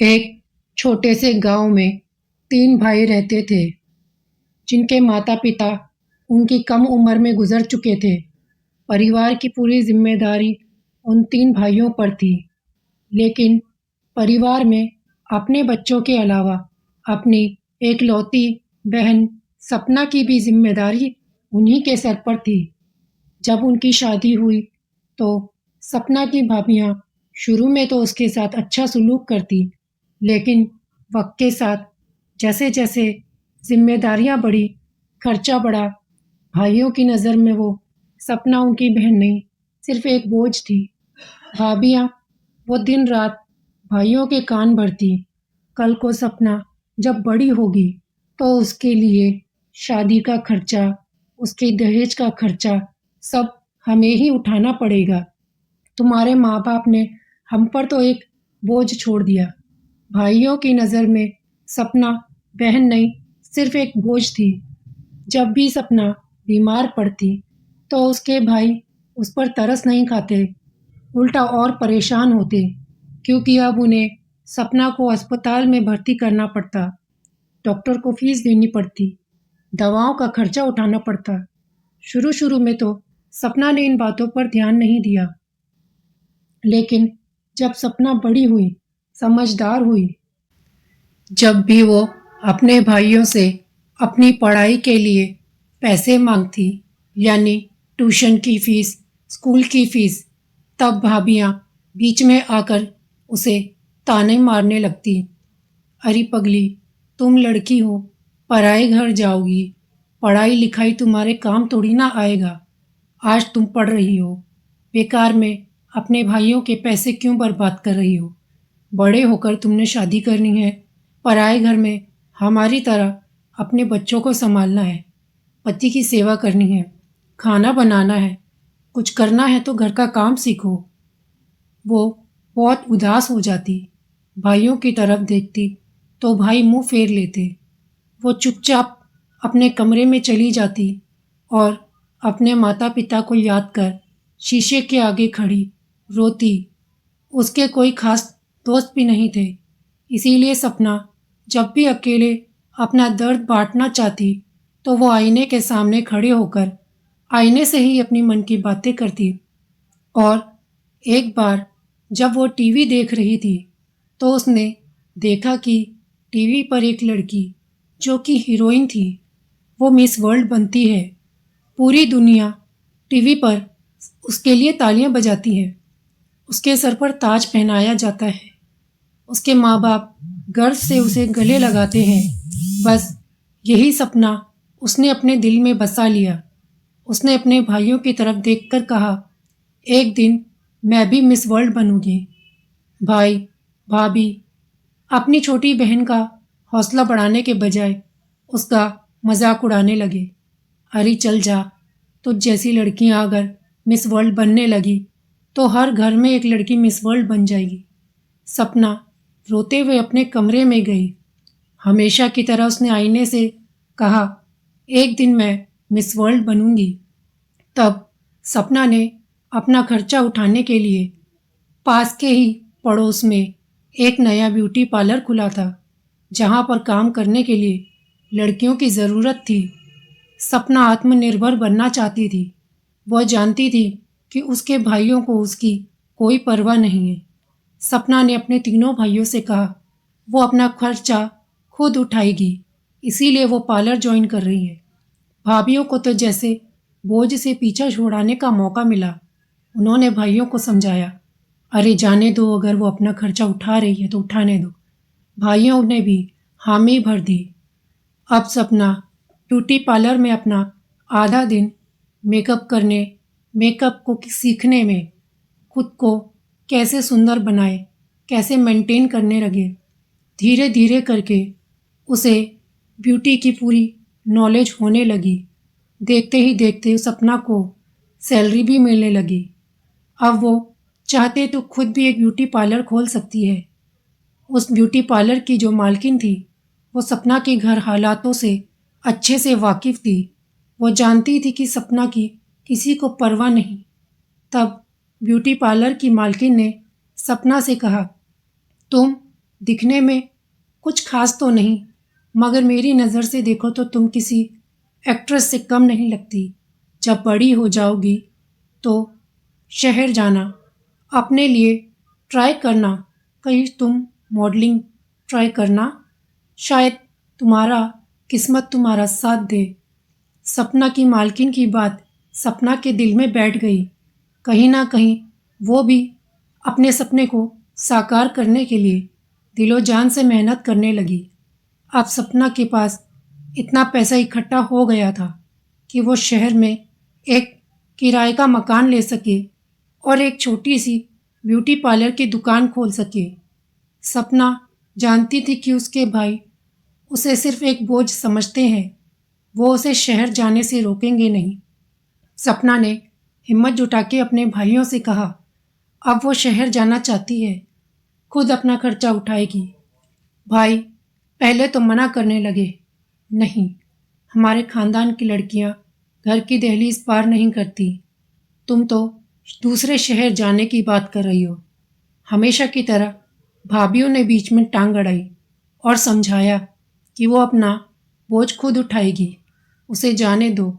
एक छोटे से गांव में 3 भाई रहते थे जिनके माता पिता उनकी कम उम्र में गुजर चुके थे। परिवार की पूरी जिम्मेदारी उन 3 भाइयों पर थी। लेकिन परिवार में अपने बच्चों के अलावा अपनी एकलौती बहन सपना की भी जिम्मेदारी उन्हीं के सर पर थी। जब उनकी शादी हुई तो सपना की भाभियां शुरू में तो उसके साथ अच्छा सलूक करती, लेकिन वक्त के साथ जैसे जैसे जिम्मेदारियां बढ़ी, खर्चा बढ़ा, भाइयों की नज़र में वो सपना उनकी बहन नहीं, सिर्फ एक बोझ थी। भाभियां वो दिन रात भाइयों के कान भरती, कल को सपना जब बड़ी होगी तो उसके लिए शादी का खर्चा, उसके दहेज का खर्चा सब हमें ही उठाना पड़ेगा। तुम्हारे माँ बाप ने हम पर तो एक बोझ छोड़ दिया। भाइयों की नज़र में सपना बहन नहीं, सिर्फ एक बोझ थी। जब भी सपना बीमार पड़ती तो उसके भाई उस पर तरस नहीं खाते, उल्टा और परेशान होते, क्योंकि अब उन्हें सपना को अस्पताल में भर्ती करना पड़ता, डॉक्टर को फीस देनी पड़ती, दवाओं का खर्चा उठाना पड़ता। शुरू शुरू में तो सपना ने इन बातों पर ध्यान नहीं दिया, लेकिन जब सपना बड़ी हुई, समझदार हुई, जब भी वो अपने भाइयों से अपनी पढ़ाई के लिए पैसे मांगती, यानी ट्यूशन की फीस, स्कूल की फीस, तब भाभियाँ बीच में आकर उसे ताने मारने लगती। अरे पगली, तुम लड़की हो, पराए घर जाओगी, पढ़ाई लिखाई तुम्हारे काम थोड़ी ना आएगा। आज तुम पढ़ रही हो, बेकार में अपने भाइयों के पैसे क्यों बर्बाद कर रही हो? बड़े होकर तुमने शादी करनी है, पराए घर में हमारी तरह अपने बच्चों को संभालना है, पति की सेवा करनी है, खाना बनाना है, कुछ करना है तो घर का काम सीखो। वो बहुत उदास हो जाती, भाइयों की तरफ देखती तो भाई मुंह फेर लेते। वो चुपचाप अपने कमरे में चली जाती और अपने माता पिता को याद कर शीशे के आगे खड़ी रोती। उसके कोई खास दोस्त भी नहीं थे, इसीलिए सपना जब भी अकेले अपना दर्द बांटना चाहती तो वो आईने के सामने खड़े होकर आईने से ही अपनी मन की बातें करती। और एक बार जब वो टीवी देख रही थी तो उसने देखा कि टीवी पर एक लड़की जो कि हीरोइन थी, वो मिस वर्ल्ड बनती है। पूरी दुनिया टीवी पर उसके लिए तालियां बजाती है, उसके सर पर ताज पहनाया जाता है, उसके माँ बाप गर्व से उसे गले लगाते हैं। बस यही सपना उसने अपने दिल में बसा लिया। उसने अपने भाइयों की तरफ देखकर कहा, एक दिन मैं भी मिस वर्ल्ड बनूंगी। भाई भाभी अपनी छोटी बहन का हौसला बढ़ाने के बजाय उसका मजाक उड़ाने लगे। अरे चल जा, तुझ जैसी लड़कियां अगर मिस वर्ल्ड बनने लगी तो हर घर में एक लड़की मिस वर्ल्ड बन जाएगी। सपना रोते हुए अपने कमरे में गई। हमेशा की तरह उसने आईने से कहा, एक दिन मैं मिस वर्ल्ड बनूंगी। तब सपना ने अपना खर्चा उठाने के लिए पास के ही पड़ोस में एक नया ब्यूटी पार्लर खुला था, जहां पर काम करने के लिए लड़कियों की ज़रूरत थी। सपना आत्मनिर्भर बनना चाहती थी। वह जानती थी कि उसके भाइयों को उसकी कोई परवाह नहीं है। सपना ने अपने तीनों भाइयों से कहा वो अपना खर्चा खुद उठाएगी, इसीलिए वो पार्लर ज्वाइन कर रही है। भाभियों को तो जैसे बोझ से पीछा छुड़ाने का मौका मिला। उन्होंने भाइयों को समझाया, अरे जाने दो, अगर वो अपना खर्चा उठा रही है तो उठाने दो। भाइयों ने भी हामी भर दी। अब सपना ब्यूटी पार्लर में अपना आधा दिन मेकअप करने, मेकअप को सीखने में, खुद को कैसे सुंदर बनाए, कैसे मेंटेन करने लगे। धीरे धीरे करके उसे ब्यूटी की पूरी नॉलेज होने लगी। देखते ही देखते सपना को सैलरी भी मिलने लगी। अब वो चाहते तो खुद भी एक ब्यूटी पार्लर खोल सकती है। उस ब्यूटी पार्लर की जो मालकिन थी, वो सपना के घर हालातों से अच्छे से वाकिफ थी। वो जानती थी कि सपना की किसी को परवाह नहीं। तब ब्यूटी पार्लर की मालकिन ने सपना से कहा, तुम दिखने में कुछ खास तो नहीं, मगर मेरी नज़र से देखो तो तुम किसी एक्ट्रेस से कम नहीं लगती। जब बड़ी हो जाओगी तो शहर जाना, अपने लिए ट्राई करना, कहीं तुम मॉडलिंग ट्राई करना, शायद तुम्हारा किस्मत तुम्हारा साथ दे। सपना की मालकिन की बात सपना के दिल में बैठ गई। कहीं ना कहीं वो भी अपने सपने को साकार करने के लिए दिलो जान से मेहनत करने लगी। अब सपना के पास इतना पैसा इकट्ठा हो गया था कि वो शहर में एक किराए का मकान ले सके और एक छोटी सी ब्यूटी पार्लर की दुकान खोल सके। सपना जानती थी कि उसके भाई उसे सिर्फ एक बोझ समझते हैं, वो उसे शहर जाने से रोकेंगे नहीं। सपना ने हिम्मत जुटा के अपने भाइयों से कहा, अब वो शहर जाना चाहती है, खुद अपना खर्चा उठाएगी। भाई पहले तो मना करने लगे, नहीं, हमारे खानदान की लड़कियां घर की दहलीज पार नहीं करती। तुम तो दूसरे शहर जाने की बात कर रही हो। हमेशा की तरह भाभीयों ने बीच में टांग अड़ाई और समझाया कि वो अपना बोझ खुद उठाएगी, उसे जाने दो।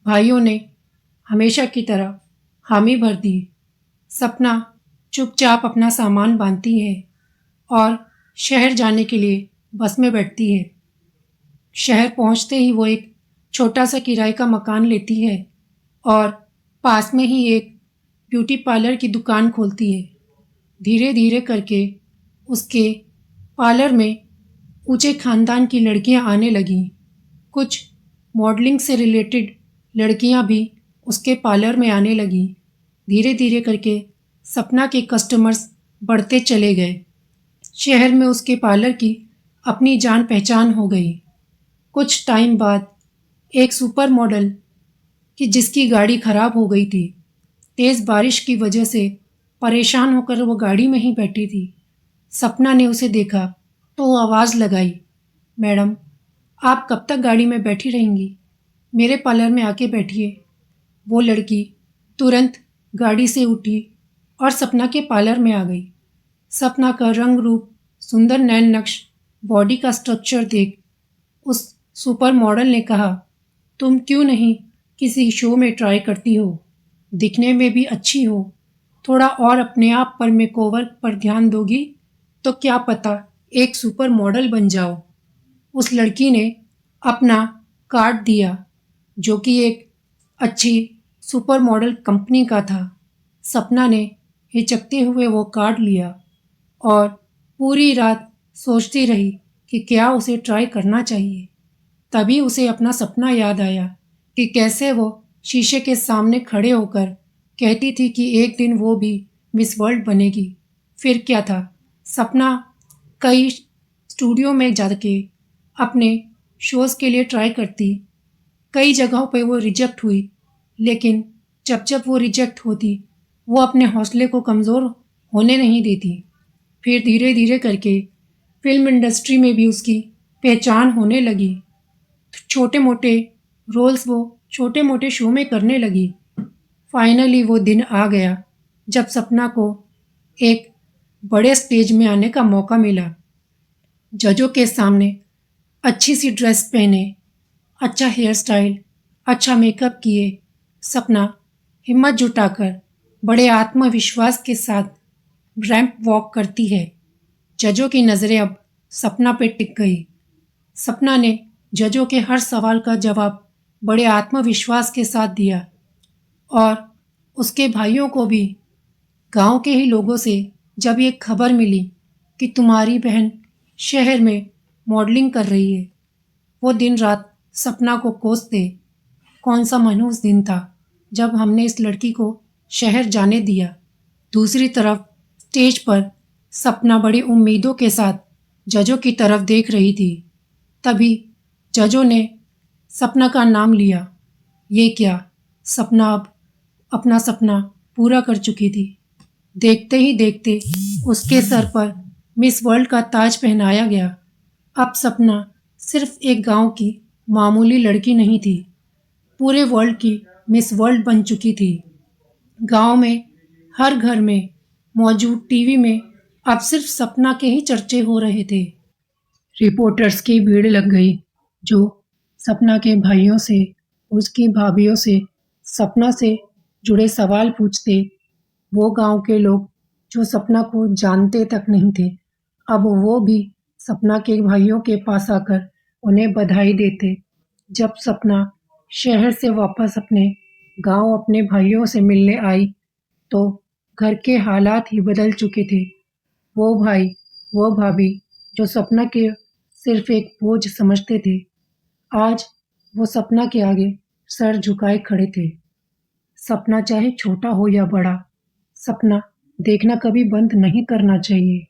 भाइयों ने हमेशा की तरह हामी भर दी। सपना चुपचाप अपना सामान बांधती है और शहर जाने के लिए बस में बैठती है। शहर पहुंचते ही वो एक छोटा सा किराए का मकान लेती है और पास में ही एक ब्यूटी पार्लर की दुकान खोलती है। धीरे धीरे करके उसके पार्लर में ऊंचे खानदान की लड़कियां आने लगीं। कुछ मॉडलिंग से रिलेटेड लड़कियां भी उसके पार्लर में आने लगीं। धीरे धीरे करके सपना के कस्टमर्स बढ़ते चले गए। शहर में उसके पार्लर की अपनी जान पहचान हो गई। कुछ टाइम बाद एक सुपर मॉडल कि जिसकी गाड़ी खराब हो गई थी, तेज़ बारिश की वजह से परेशान होकर वो गाड़ी में ही बैठी थी। सपना ने उसे देखा तो वो आवाज़ लगाई, मैडम आप कब तक गाड़ी में बैठी रहेंगी, मेरे पार्लर में आके बैठिए। वो लड़की तुरंत गाड़ी से उठी और सपना के पार्लर में आ गई। सपना का रंग रूप, सुंदर नैन नक्श, बॉडी का स्ट्रक्चर देख उस सुपर मॉडल ने कहा, तुम क्यों नहीं किसी शो में ट्राई करती हो, दिखने में भी अच्छी हो, थोड़ा और अपने आप पर मेकओवर पर ध्यान दोगी तो क्या पता एक सुपर मॉडल बन जाओ। उस लड़की ने अपना कार्ड दिया जो कि एक अच्छी सुपर मॉडल कंपनी का था। सपना ने हिचकते हुए वो कार्ड लिया और पूरी रात सोचती रही कि क्या उसे ट्राई करना चाहिए। तभी उसे अपना सपना याद आया कि कैसे वो शीशे के सामने खड़े होकर कहती थी कि एक दिन वो भी मिस वर्ल्ड बनेगी। फिर क्या था, सपना कई स्टूडियो में जाके अपने शोज़ के लिए ट्राई करती। कई जगहों पे वो रिजेक्ट हुई, लेकिन जब जब वो रिजेक्ट होती वो अपने हौसले को कमज़ोर होने नहीं देती। फिर धीरे धीरे करके फिल्म इंडस्ट्री में भी उसकी पहचान होने लगी। छोटे मोटे रोल्स वो छोटे मोटे शो में करने लगी। फाइनली वो दिन आ गया जब सपना को एक बड़े स्टेज में आने का मौका मिला। जजों के सामने अच्छी सी ड्रेस पहने, अच्छा हेयर स्टाइल, अच्छा मेकअप किए, सपना हिम्मत जुटाकर बड़े आत्मविश्वास के साथ रैंप वॉक करती है। जजों की नज़रें अब सपना पे टिक गई। सपना ने जजों के हर सवाल का जवाब बड़े आत्मविश्वास के साथ दिया और उसके भाइयों को भी गांव के ही लोगों से जब ये खबर मिली कि तुम्हारी बहन शहर में मॉडलिंग कर रही है, वो दिन रात सपना को कोसते। कौन सा मनहूस दिन था जब हमने इस लड़की को शहर जाने दिया। दूसरी तरफ स्टेज पर सपना बड़ी उम्मीदों के साथ जजों की तरफ देख रही थी। तभी जजों ने सपना का नाम लिया। ये क्या, सपना अब अपना सपना पूरा कर चुकी थी। देखते ही देखते उसके सर पर मिस वर्ल्ड का ताज पहनाया गया। अब सपना सिर्फ एक गांव की मामूली लड़की नहीं थी, पूरे वर्ल्ड की मिस वर्ल्ड बन चुकी थी। गांव में हर घर में मौजूद टीवी में अब सिर्फ सपना के ही चर्चे हो रहे थे। रिपोर्टर्स की भीड़ लग गई, जो सपना के भाइयों से, उसकी भाभीयों से, सपना से जुड़े सवाल पूछते। वो गांव के लोग जो सपना को जानते तक नहीं थे, अब वो भी सपना के भाइयों के पास आकर उन्हें बधाई देते। जब सपना शहर से वापस अपने गांव अपने भाइयों से मिलने आई, तो घर के हालात ही बदल चुके थे। वो भाई, वो भाभी जो सपना के सिर्फ एक बोझ समझते थे, आज वो सपना के आगे सर झुकाए खड़े थे। सपना चाहे छोटा हो या बड़ा, सपना देखना कभी बंद नहीं करना चाहिए।